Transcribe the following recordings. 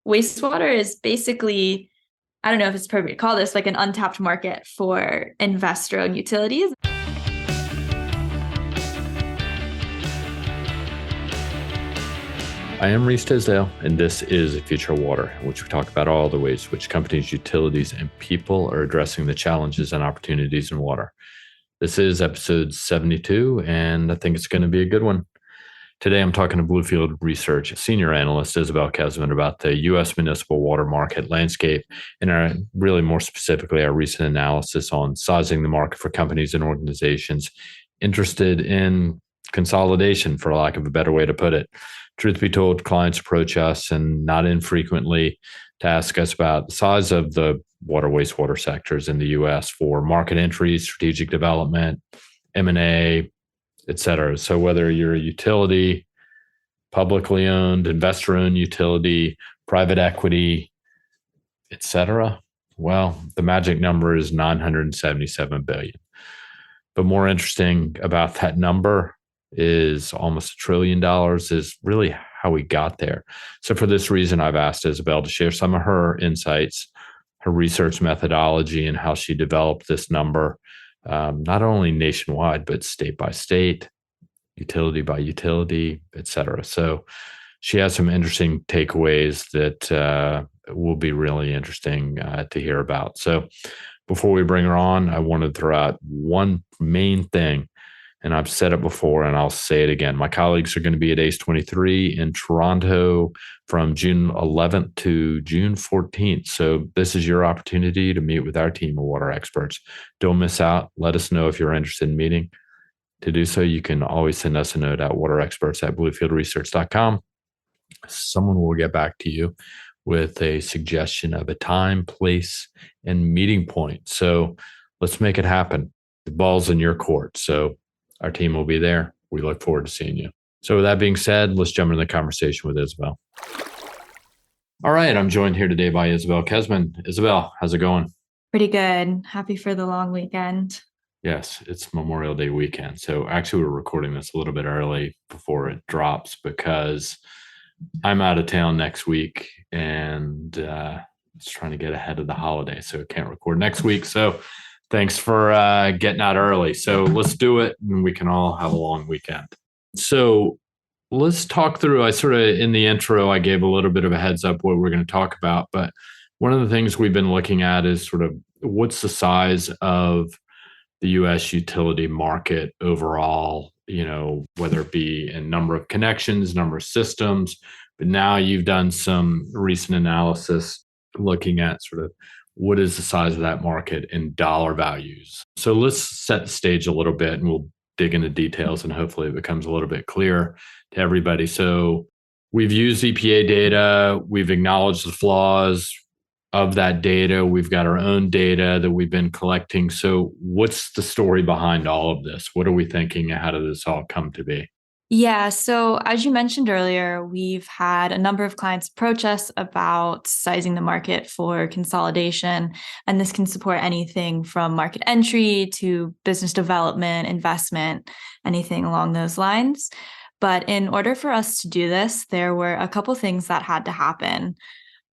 wastewater is basically, I don't know if it's appropriate to call this like an untapped market for investor-owned utilities. I am Reese Tisdale, and this is Future Water, in which we talk about all the ways which companies, utilities, and people are addressing the challenges and opportunities in water. This is episode 72, and I think it's going to be a good one. Today, I'm talking to Bluefield Research senior analyst Isabel Kezman about the U.S. municipal water market landscape and really more specifically our recent analysis on sizing the market for companies and organizations interested in consolidation, for lack of a better way to put it. Truth be told, clients approach us, and not infrequently, to ask us about the size of the water wastewater sectors in the U.S. for market entry, strategic development, M&A, et cetera. So whether you're a utility, publicly owned, investor-owned utility, private equity, et cetera, well, the magic number is $977 billion. But more interesting about that number is almost $1 trillion is really how we got there. So for this reason, I've asked Isabel to share some of her insights, her research methodology, and how she developed this number, not only nationwide, but state by state, utility by utility, et cetera. So she has some interesting takeaways that will be really interesting to hear about. So before we bring her on, I want to throw out one main thing. And I've said it before, and I'll say it again. My colleagues are going to be at ACE 23 in Toronto from June 11th to June 14th. So this is your opportunity to meet with our team of water experts. Don't miss out. Let us know if you're interested in meeting. To do so, you can always send us a note at waterexperts@bluefieldresearch.com. Someone will get back to you with a suggestion of a time, place, and meeting point. So let's make it happen. The ball's in your court. So our team will be there. We look forward to seeing you. So with that being said, let's jump into the conversation with Isabel. All right. I'm joined here today by Isabel Kezman. Isabel, how's it going? Pretty good. Happy for the long weekend. Yes, it's Memorial Day weekend. So actually, we're recording this a little bit early before it drops because I'm out of town next week and just trying to get ahead of the holiday. So I can't record next week. So thanks for getting out early. So let's do it, and we can all have a long weekend. So let's talk through, I sort of, in the intro, I gave a little bit of a heads up what we're going to talk about. But one of the things we've been looking at is sort of what's the size of the U.S. utility market overall, whether it be in number of connections, number of systems. But now you've done some recent analysis looking at sort of what is the size of that market in dollar values. So let's set the stage a little bit, and we'll dig into details, and hopefully it becomes a little bit clear to everybody. So we've used EPA data. We've acknowledged the flaws of that data. We've got our own data that we've been collecting. So what's the story behind all of this? What are we thinking? How did this all come to be? Yeah. So as you mentioned earlier, we've had a number of clients approach us about sizing the market for consolidation. And this can support anything from market entry to business development, investment, anything along those lines. But in order for us to do this, there were a couple things that had to happen.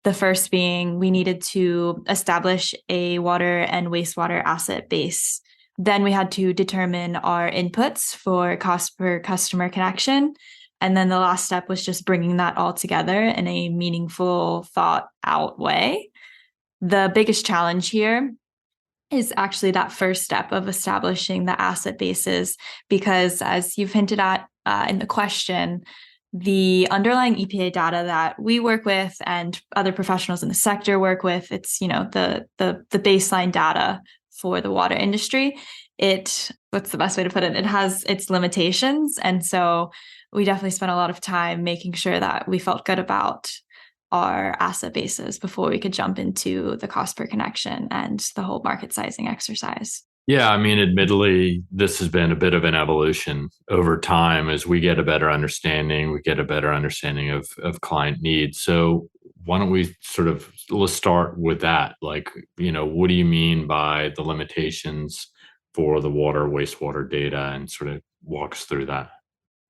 The first being we needed to establish a water and wastewater asset base. Then we had to determine our inputs for cost per customer connection. And then the last step was just bringing that all together in a meaningful, thought out way. The biggest challenge here is actually that first step of establishing the asset bases, because as you've hinted at in the question, the underlying EPA data that we work with and other professionals in the sector work with, it's, the baseline data for the water industry. What's the best way to put it? It has its limitations. And so we definitely spent a lot of time making sure that we felt good about our asset bases before we could jump into the cost per connection and the whole market sizing exercise. Yeah, I mean, admittedly, this has been a bit of an evolution over time as we get a better understanding. We get a better understanding of client needs. So why don't we let's start with that. Like, what do you mean by the limitations for the water, wastewater data, and sort of walk us through that?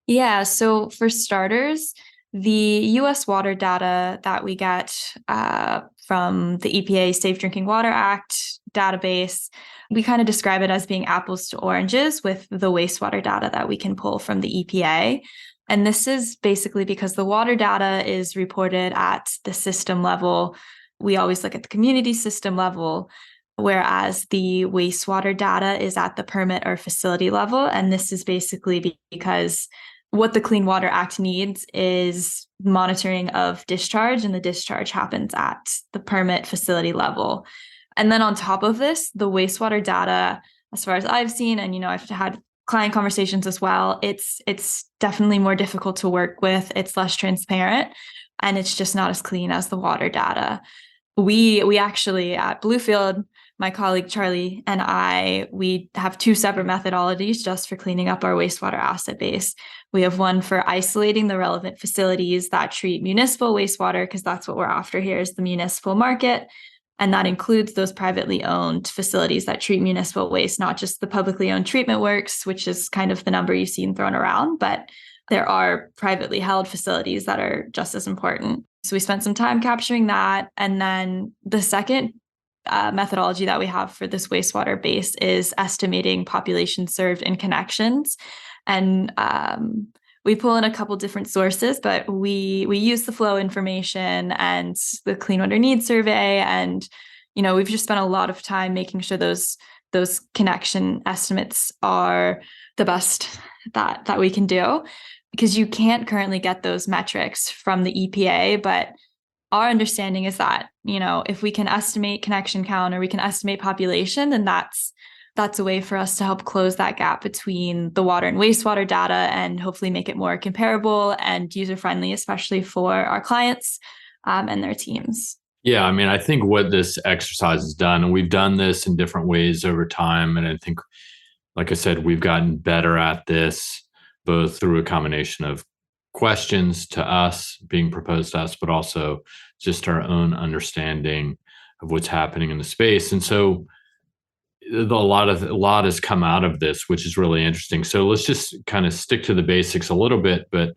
Yeah. So for starters, The US water data that we get from the EPA Safe Drinking Water Act database, we kind of describe it as being apples to oranges with the wastewater data that we can pull from the EPA. And this is basically because the water data is reported at the system level. We always look at the community system level, whereas the wastewater data is at the permit or facility level. And this is basically because what the Clean Water Act needs is monitoring of discharge, and the discharge happens at the permit facility level. And then on top of this, the wastewater data, as far as I've seen, and I've had client conversations as well, it's definitely more difficult to work with. It's less transparent, and it's just not as clean as the water data. We actually at Bluefield, my colleague Charlie and we have two separate methodologies just for cleaning up our wastewater asset base. We have one for isolating the relevant facilities that treat municipal wastewater, because that's what we're after here is the municipal market. And that includes those privately owned facilities that treat municipal waste, not just the publicly owned treatment works, which is kind of the number you've seen thrown around, but there are privately held facilities that are just as important. So we spent some time capturing that. And then the second methodology that we have for this wastewater base is estimating population served and connections. And we pull in a couple different sources, but we use the flow information and the Clean Water Needs Survey. And, we've just spent a lot of time making sure those connection estimates are the best that we can do, because you can't currently get those metrics from the EPA. But our understanding is that, if we can estimate connection count or we can estimate population, then that's a way for us to help close that gap between the water and wastewater data and hopefully make it more comparable and user-friendly, especially for our clients and their teams. Yeah, I mean, I think what this exercise has done, and we've done this in different ways over time, and I think, like I said, we've gotten better at this, both through a combination of questions to us being proposed to us, but also just our own understanding of what's happening in the space. And so a lot has come out of this, which is really interesting. So let's just kind of stick to the basics a little bit, but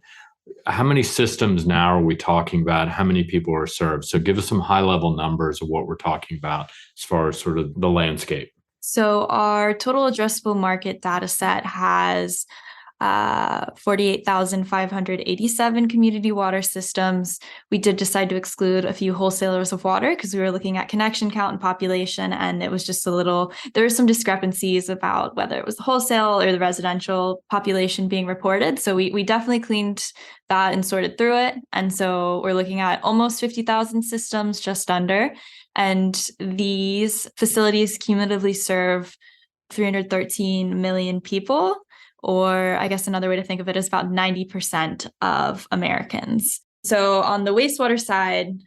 how many systems now are we talking about? How many people are served? So give us some high level numbers of what we're talking about as far as sort of the landscape. So our total addressable market data set has 48,587 community water systems. We did decide to exclude a few wholesalers of water because we were looking at connection count and population, and it was just there were some discrepancies about whether it was the wholesale or the residential population being reported. So we definitely cleaned that and sorted through it. And so we're looking at almost 50,000 systems, just under. And these facilities cumulatively serve 313 million people. Or I guess another way to think of it is about 90% of Americans. So on the wastewater side,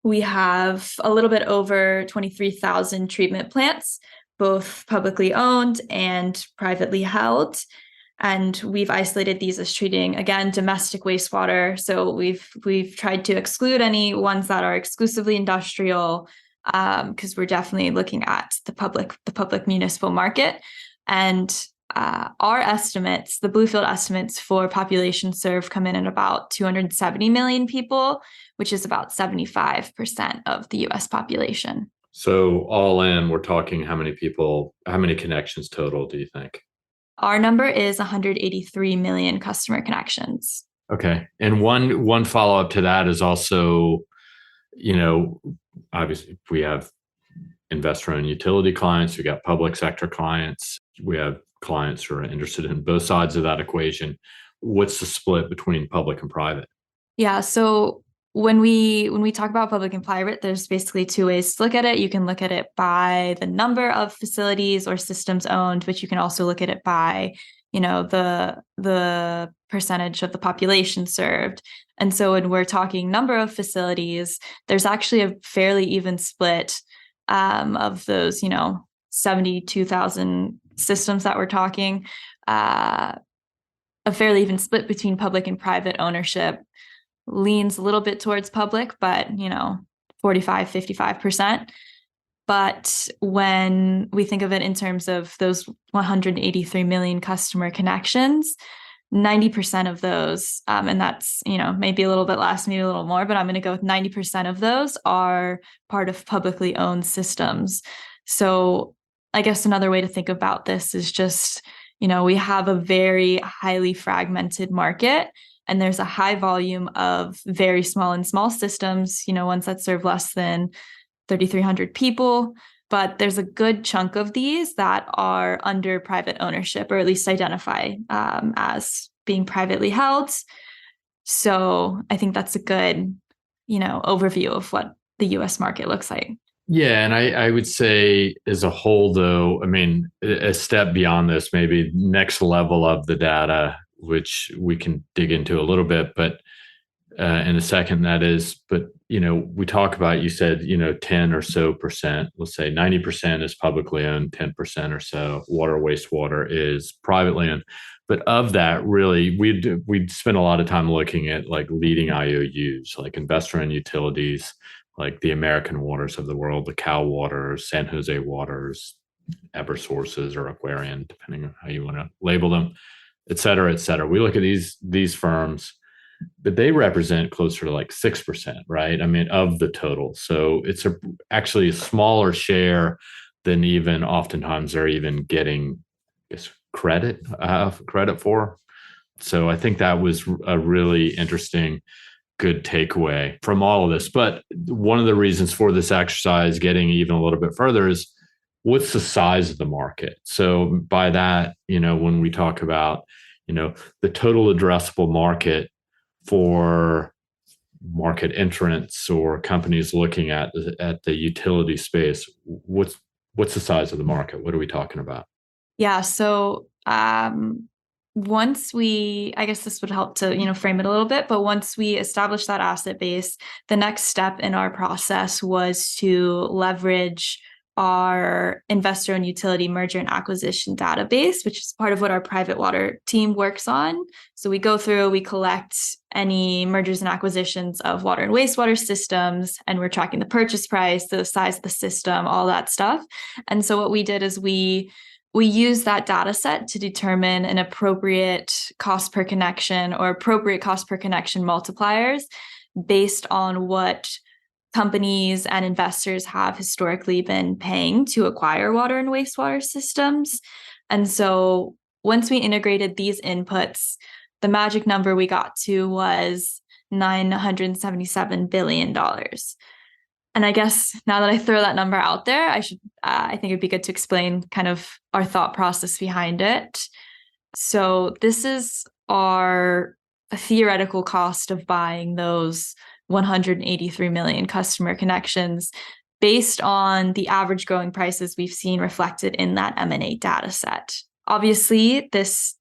we have a little bit over 23,000 treatment plants, both publicly owned and privately held. And we've isolated these as treating, again, domestic wastewater. So we've tried to exclude any ones that are exclusively industrial, because we're definitely looking at the public municipal market. And our estimates, the Bluefield estimates for population served, come in at about 270 million people, which is about 75% of the US population. So all in, we're talking how many people, how many connections total do you think? Our number is 183 million customer connections. Okay. And one follow-up to that is also, obviously we have investor-owned utility clients, we got public sector clients, we have clients who are interested in both sides of that equation. What's the split between public and private? Yeah, so when we talk about public and private, there's basically two ways to look at it. You can look at it by the number of facilities or systems owned, but you can also look at it by, the percentage of the population served. And so when we're talking number of facilities, there's actually a fairly even split of those, 72,000 systems that we're talking, a fairly even split between public and private ownership. Leans a little bit towards public, but 45, 55%. But when we think of it in terms of those 183 million customer connections, 90% of those, and that's, maybe a little bit less, maybe a little more, but I'm going to go with 90% of those are part of publicly owned systems. So I guess another way to think about this is just, we have a very highly fragmented market, and there's a high volume of very small and small systems, ones that serve less than 3,300 people. But there's a good chunk of these that are under private ownership, or at least identify as being privately held. So I think that's a good, overview of what the US market looks like. Yeah, and I would say as a whole, though, I mean, a step beyond this, maybe next level of the data, which we can dig into a little bit, but in a second, that is, but we talk about, you said 10 or so percent, let's say 90% is publicly owned, 10% or so water wastewater is privately owned. But of that, really, we'd spend a lot of time looking at like leading IOUs, like investor-owned utilities, like the American Waters of the world, the Cal Waters, San Jose Waters, Eversources, or Aquarian, depending on how you want to label them, et cetera, et cetera. We look at these firms, but they represent closer to like 6%, right? I mean, of the total. So it's actually a smaller share than even oftentimes they're even getting, I guess, credit for. So I think that was a really interesting, good takeaway from all of this. But one of the reasons for this exercise, getting even a little bit further, is what's the size of the market? So by that, when we talk about, the total addressable market for market entrants or companies looking at the utility space, what's the size of the market? What are we talking about? Yeah. So once I guess this would help to, frame it a little bit, but once we established that asset base, the next step in our process was to leverage our investor and utility merger and acquisition database, which is part of what our private water team works on. So we go through, we collect any mergers and acquisitions of water and wastewater systems, and we're tracking the purchase price, the size of the system, all that stuff. And so what we did is we use that data set to determine an appropriate cost per connection or appropriate cost per connection multipliers based on what companies and investors have historically been paying to acquire water and wastewater systems. And so once we integrated these inputs, the magic number we got to was $977 billion. And I guess now that I throw that number out there, I think it'd be good to explain kind of our thought process behind it. So this is our theoretical cost of buying those 183 million customer connections based on the average growing prices we've seen reflected in that M&A data set. Obviously, this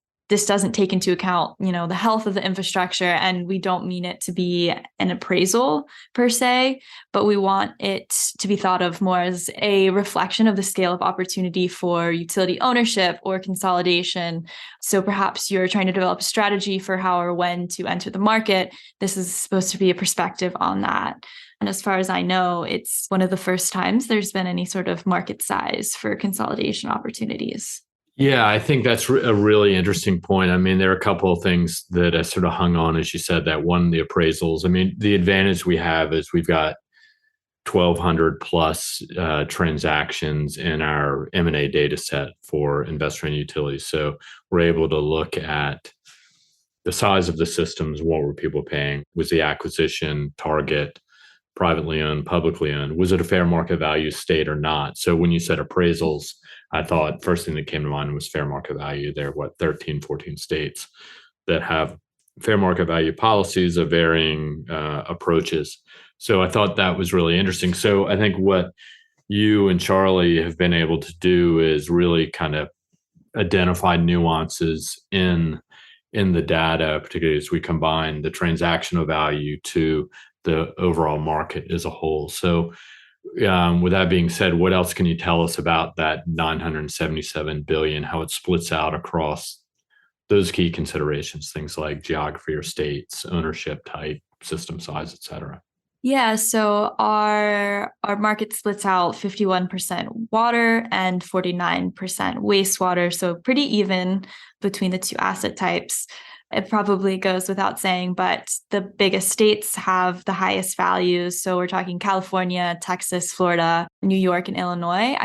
doesn't take into account, the health of the infrastructure, and we don't mean it to be an appraisal per se, but we want it to be thought of more as a reflection of the scale of opportunity for utility ownership or consolidation. So perhaps you're trying to develop a strategy for how or when to enter the market. This is supposed to be a perspective on that. And as far as I know, it's one of the first times there's been any sort of market size for consolidation opportunities. Yeah, I think that's a really interesting point. I mean, there are a couple of things that I sort of hung on as you said that. One, the appraisals. I mean, the advantage we have is we've got 1,200 plus transactions in our M&A data set for investor and utilities. So we're able to look at the size of the systems, what were people paying? Was the acquisition target privately owned, publicly owned? Was it a fair market value state or not? So when you said appraisals, I thought first thing that came to mind was fair market value. There are 13, 14 states that have fair market value policies of varying approaches. So I thought that was really interesting. So I think what you and Charlie have been able to do is really kind of identify nuances in the data, particularly as we combine the transactional value to the overall market as a whole. So with that being said, what else can you tell us about that 977 billion, how it splits out across those key considerations, things like geography or states, ownership type, system size, et cetera? Yeah, so our market splits out 51% water and 49% wastewater, so pretty even between the two asset types. It probably goes without saying, but the biggest states have the highest values. So we're talking California, Texas, Florida, New York, and Illinois.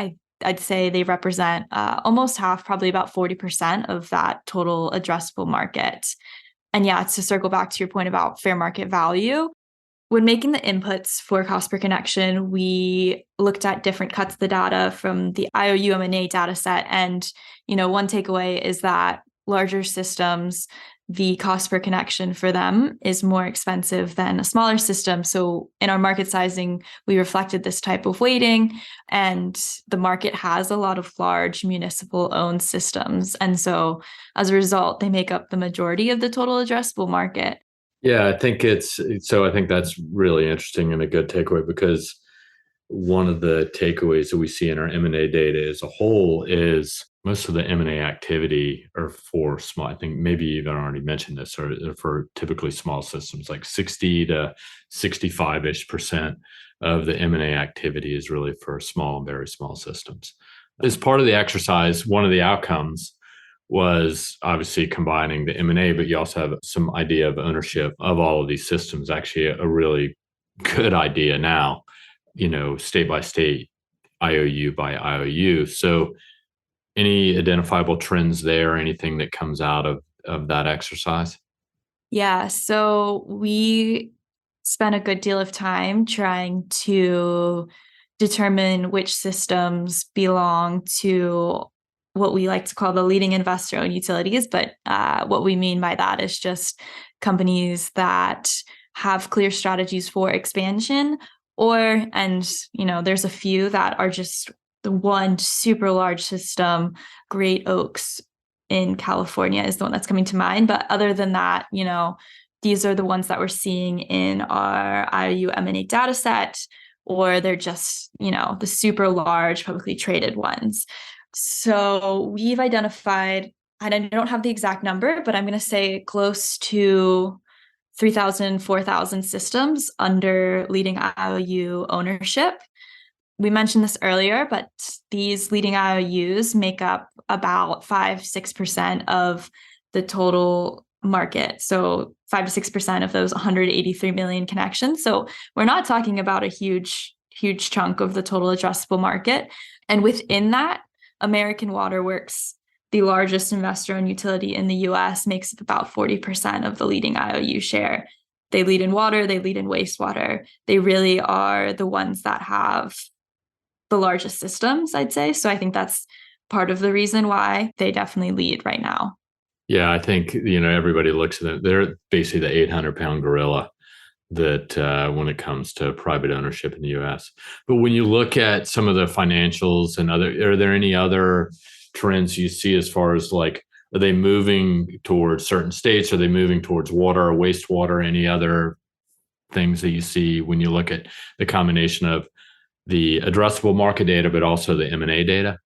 I'd say they represent almost half, probably about 40% of that total addressable market. And yeah, to circle back to your point about fair market value, when making the inputs for cost per connection, we looked at different cuts of the data from the IOU M&A data set. And, one takeaway is that larger systems, the cost per connection for them is more expensive than a smaller system. So in our market sizing, we reflected this type of weighting, and the market has a lot of large municipal owned systems. And so as a result, they make up the majority of the total addressable market. Yeah, I think that's really interesting and a good takeaway, because one of the takeaways that we see in our M&A data as a whole is most of the M&A activity are for small. I think maybe you even already mentioned this, or for typically small systems, like 60 to 65-ish% of the M&A activity is really for small and very small systems. As part of the exercise, one of the outcomes was obviously combining the M&A, but you also have some idea of ownership of all of these systems. Actually, a really good idea now, state by state, IOU by IOU. So any identifiable trends there, anything that comes out of that exercise? Yeah, so we spent a good deal of time trying to determine which systems belong to what we like to call the leading investor-owned utilities. But what we mean by that is just companies that have clear strategies for expansion, there's a few that are just the one super large system. Great Oaks in California is the one that's coming to mind. But other than that, these are the ones that we're seeing in our IOU M&A data set, or they're just, the super large publicly traded ones. So we've identified, and I don't have the exact number, but I'm going to say close to 3,000, 4,000 systems under leading IOU ownership. We mentioned this earlier, but these leading IOUs make up about 5-6% of the total market. So 5-6% of those 183 million connections. So we're not talking about a huge chunk of the total addressable market. And within that, American Water Works, the largest investor-owned utility in the US, makes up about 40% of the leading IOU share. They lead in water, they lead in wastewater. They really are the ones that have the largest systems, I'd say. So I think that's part of the reason why they definitely lead right now. Yeah, I think, everybody looks at it. They're basically the 800-pound gorilla that when it comes to private ownership in the US. But when you look at some of the financials and are there any other trends you see as far as like, are they moving towards certain states? Are they moving towards water or wastewater? Any other things that you see when you look at the combination of the addressable market data, but also the M&A data?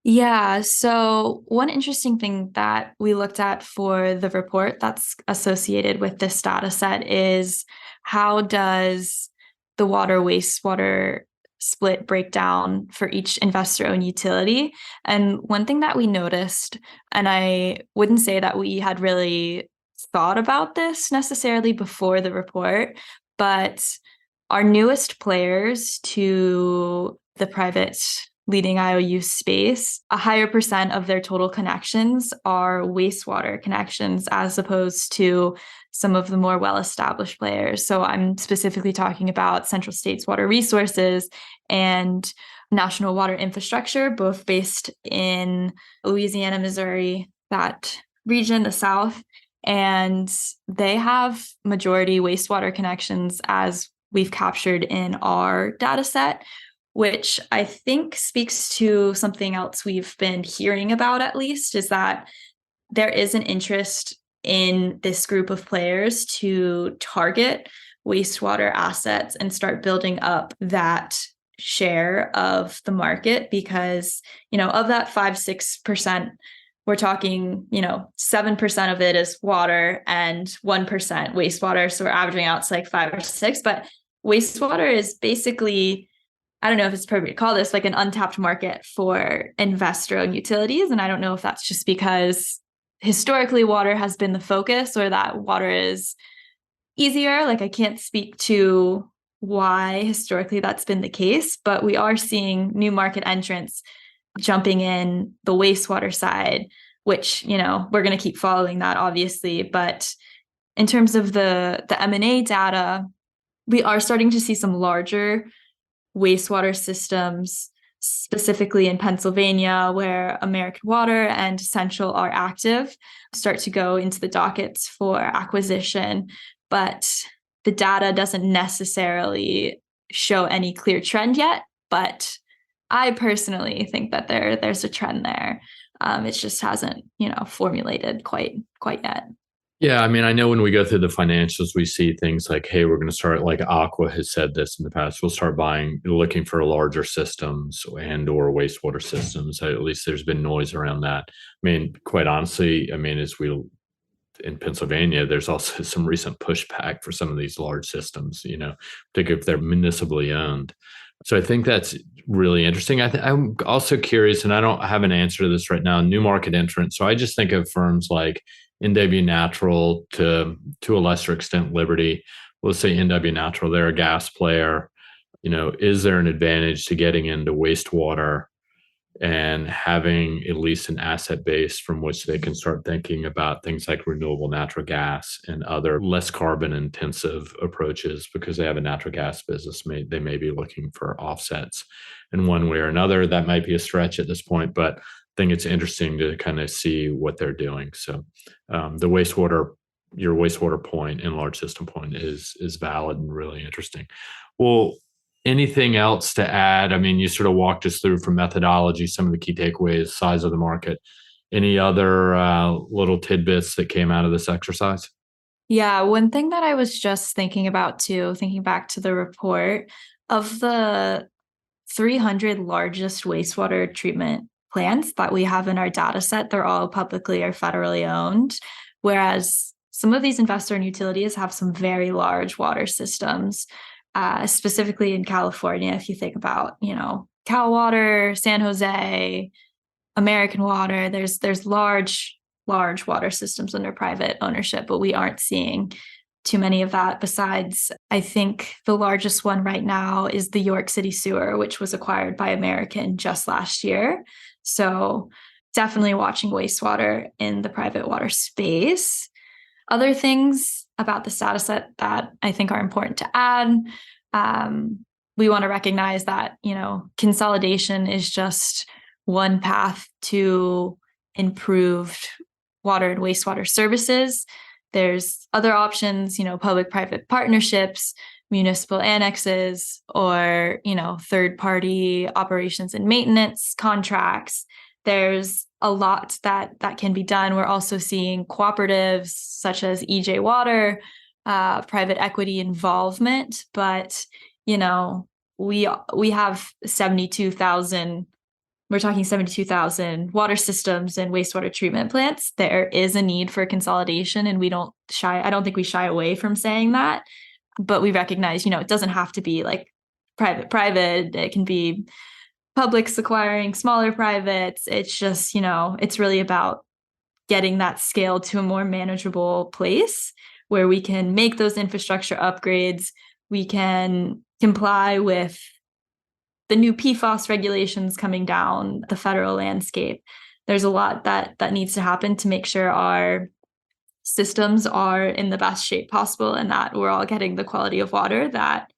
Yeah, so one interesting thing that we looked at for the report that's associated with this data set is how does the water wastewater split break down for each investor-owned utility? And one thing that we noticed, and I wouldn't say that we had really thought about this necessarily before the report, but our newest players to the private leading IOU space, a higher percent of their total connections are wastewater connections as opposed to some of the more well-established players. So I'm specifically talking about Central States Water Resources and National Water Infrastructure, both based in Louisiana, Missouri, that region, the South. And they have majority wastewater connections as we've captured in our data set, which I think speaks to something else we've been hearing about, at least, is that there is an interest in this group of players to target wastewater assets and start building up that share of the market because, of that 5-6%, we're talking, 7% of it is water and 1% wastewater. So we're averaging out to like 5 or 6, but wastewater is basically, I don't know if it's appropriate to call this like an untapped market for investor-owned utilities. And I don't know if that's just because historically water has been the focus, or that water is easier. Like I can't speak to why historically that's been the case, but we are seeing new market entrants jumping in the wastewater side, which, we're going to keep following that obviously. But in terms of the M&A data, we are starting to see some larger wastewater systems, specifically in Pennsylvania, where American Water and Essential are active, start to go into the dockets for acquisition. But the data doesn't necessarily show any clear trend yet. But I personally think that there's a trend there. It just hasn't, formulated quite yet. Yeah, I mean, I know when we go through the financials, we see things like, hey, we're going to start, like Aqua has said this in the past, we'll start looking for larger systems and or wastewater systems. At least there's been noise around that. I mean, quite honestly, I mean, in Pennsylvania, there's also some recent pushback for some of these large systems, particularly if they're municipally owned. So I think that's really interesting. I'm also curious, and I don't have an answer to this right now, new market entrants. So I just think of firms like NW Natural, to a lesser extent Liberty. Let's say NW Natural, they're a gas player. Is there an advantage to getting into wastewater and having at least an asset base from which they can start thinking about things like renewable natural gas and other less carbon intensive approaches, because they have a natural gas business? They may be looking for offsets in one way or another. That might be a stretch at this point, but I think it's interesting to kind of see what they're doing. So your wastewater point and large system point is valid and really interesting. Well, anything else to add? I mean, you sort of walked us through from methodology, some of the key takeaways, size of the market. Any other little tidbits that came out of this exercise? Yeah, one thing that I was just thinking about too, thinking back to the report, of the 300 largest wastewater treatment plants that we have in our data set, they're all publicly or federally owned, whereas some of these investor and utilities have some very large water systems. Specifically in California, if you think about, Cal Water, San Jose, American Water, there's large water systems under private ownership, but we aren't seeing too many of that. Besides, I think the largest one right now is the York City Sewer, which was acquired by American just last year. So definitely watching wastewater in the private water space. Other things about the data set that I think are important to add. We want to recognize that, consolidation is just one path to improved water and wastewater services. There's other options, public-private partnerships, municipal annexes, or, third-party operations and maintenance contracts. There's a lot that can be done. We're also seeing cooperatives such as EJ Water, private equity involvement, but we have 72,000. We're talking 72,000 water systems and wastewater treatment plants. There is a need for consolidation, and I don't think we shy away from saying that, but we recognize, it doesn't have to be like private. It can be publics acquiring smaller privates. It's just, it's really about getting that scale to a more manageable place where we can make those infrastructure upgrades. We can comply with the new PFAS regulations coming down the federal landscape. There's a lot that needs to happen to make sure our systems are in the best shape possible and that we're all getting the quality of water that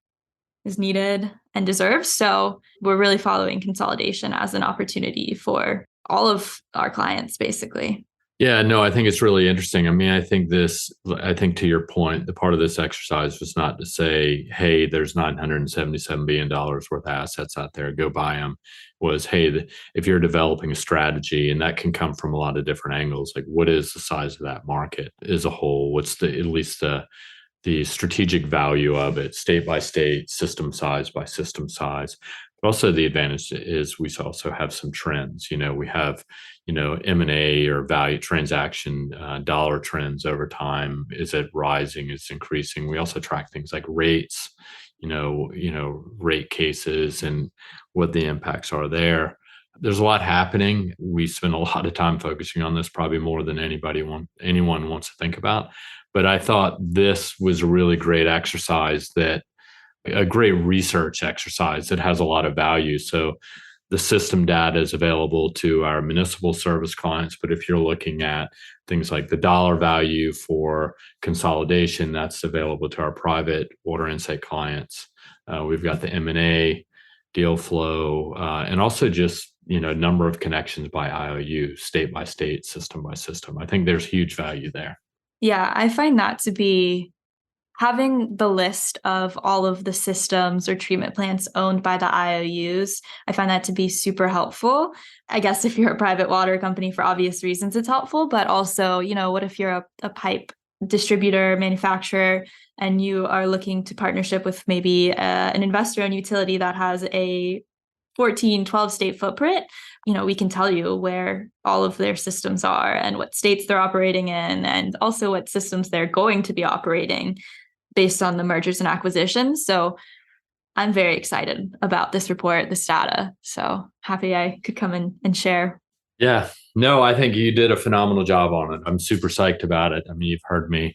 is needed and deserved. So we're really following consolidation as an opportunity for all of our clients, basically. Yeah, no, I think it's really interesting. I mean, I think to your point, the part of this exercise was not to say, hey, there's $977 billion worth of assets out there, go buy them. Was, hey, if you're developing a strategy, and that can come from a lot of different angles, like what is the size of that market as a whole? What's at least the strategic value of it, state by state, system size by system size? But also the advantage is we also have some trends. We have, M&A or value transaction dollar trends over time. Is it rising? Is it increasing? We also track things like rates, rate cases and what the impacts are there. There's a lot happening. We spend a lot of time focusing on this, probably more than anyone wants to think about. But I thought this was a really great exercise, a great research exercise that has a lot of value. So the system data is available to our municipal service clients, but if you're looking at things like the dollar value for consolidation, that's available to our private water insight clients. We've got the M&A deal flow, and also just number of connections by IOU, state by state, system by system. I think there's huge value there. Yeah, I find that to be having the list of all of the systems or treatment plants owned by the IOUs. I find that to be super helpful. I guess if you're a private water company, for obvious reasons, it's helpful. But also, what if you're a pipe distributor, manufacturer, and you are looking to partnership with maybe an investor-owned utility that has a 14, 12 state footprint? We can tell you where all of their systems are and what states they're operating in, and also what systems they're going to be operating based on the mergers and acquisitions. So I'm very excited about this report, this data. So happy I could come in and share. Yeah, no, I think you did a phenomenal job on it. I'm super psyched about it. I mean, you've heard me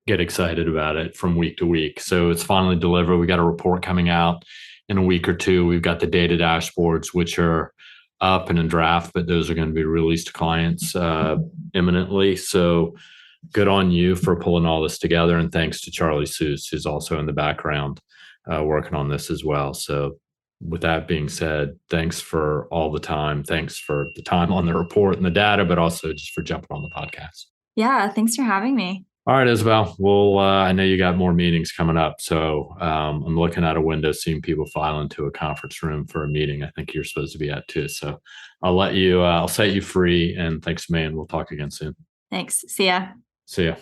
get excited about it from week to week. So it's finally delivered. We got a report coming out in a week or two. We've got the data dashboards, which are up and in draft, but those are going to be released to clients imminently. So good on you for pulling all this together. And thanks to Charlie Seuss, who's also in the background working on this as well. So with that being said, thanks for all the time. Thanks for the time on the report and the data, but also just for jumping on the podcast. Yeah, thanks for having me. All right, Isabel. Well, I know you got more meetings coming up. So I'm looking out a window, seeing people file into a conference room for a meeting I think you're supposed to be at too. So I'll set you free. And thanks, man. We'll talk again soon. Thanks. See ya. See ya.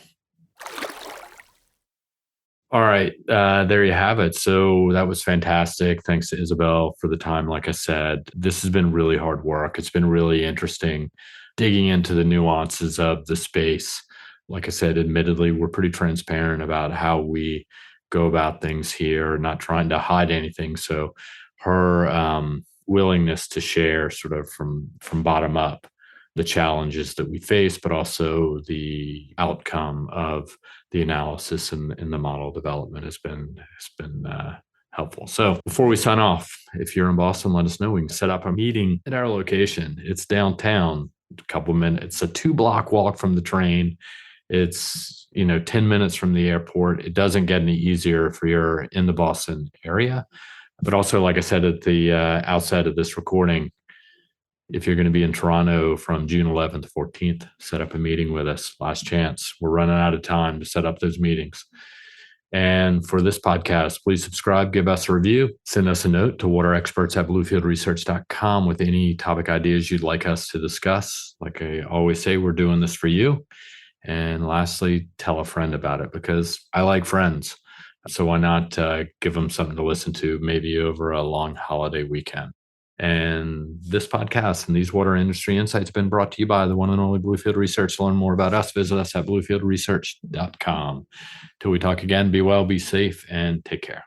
All right. There you have it. So that was fantastic. Thanks to Isabel for the time. Like I said, this has been really hard work. It's been really interesting digging into the nuances of the space. Like I said, admittedly, we're pretty transparent about how we go about things here, not trying to hide anything. So her willingness to share sort of from bottom up the challenges that we face, but also the outcome of the analysis and the model development has been helpful. So before we sign off, if you're in Boston, let us know. We can set up a meeting at our location. It's downtown, a couple minutes. It's a 2-block walk from the train. It's 10 minutes from the airport. It doesn't get any easier if you're in the Boston area. But also, like I said at the outset of this recording, if you're going to be in Toronto from June 11th to 14th, set up a meeting with us. Last chance. We're running out of time to set up those meetings. And for this podcast, please subscribe, give us a review, send us a note to waterexperts@bluefieldresearch.com with any topic ideas you'd like us to discuss. Like I always say, we're doing this for you. And lastly, tell a friend about it, because I like friends. So why not give them something to listen to, maybe over a long holiday weekend. And this podcast and these water industry insights have been brought to you by the one and only Bluefield Research. To learn more about us, visit us at bluefieldresearch.com. Till we talk again, be well, be safe, and take care.